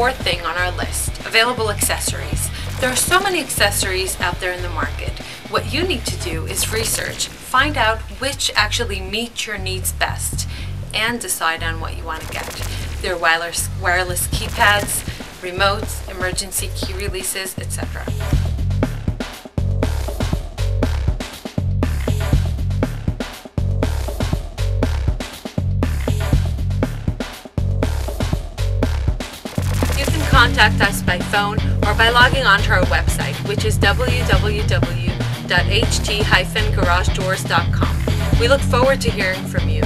fourth thing on our list, available accessories. There are so many accessories out there in the market. What you need to do is research, find out which actually meet your needs best, and decide on what you want to get. There are wireless keypads, remotes, emergency key releases, etc. You can contact us by phone or by logging onto our website, which is www.ht-garagedoors.com. We look forward to hearing from you.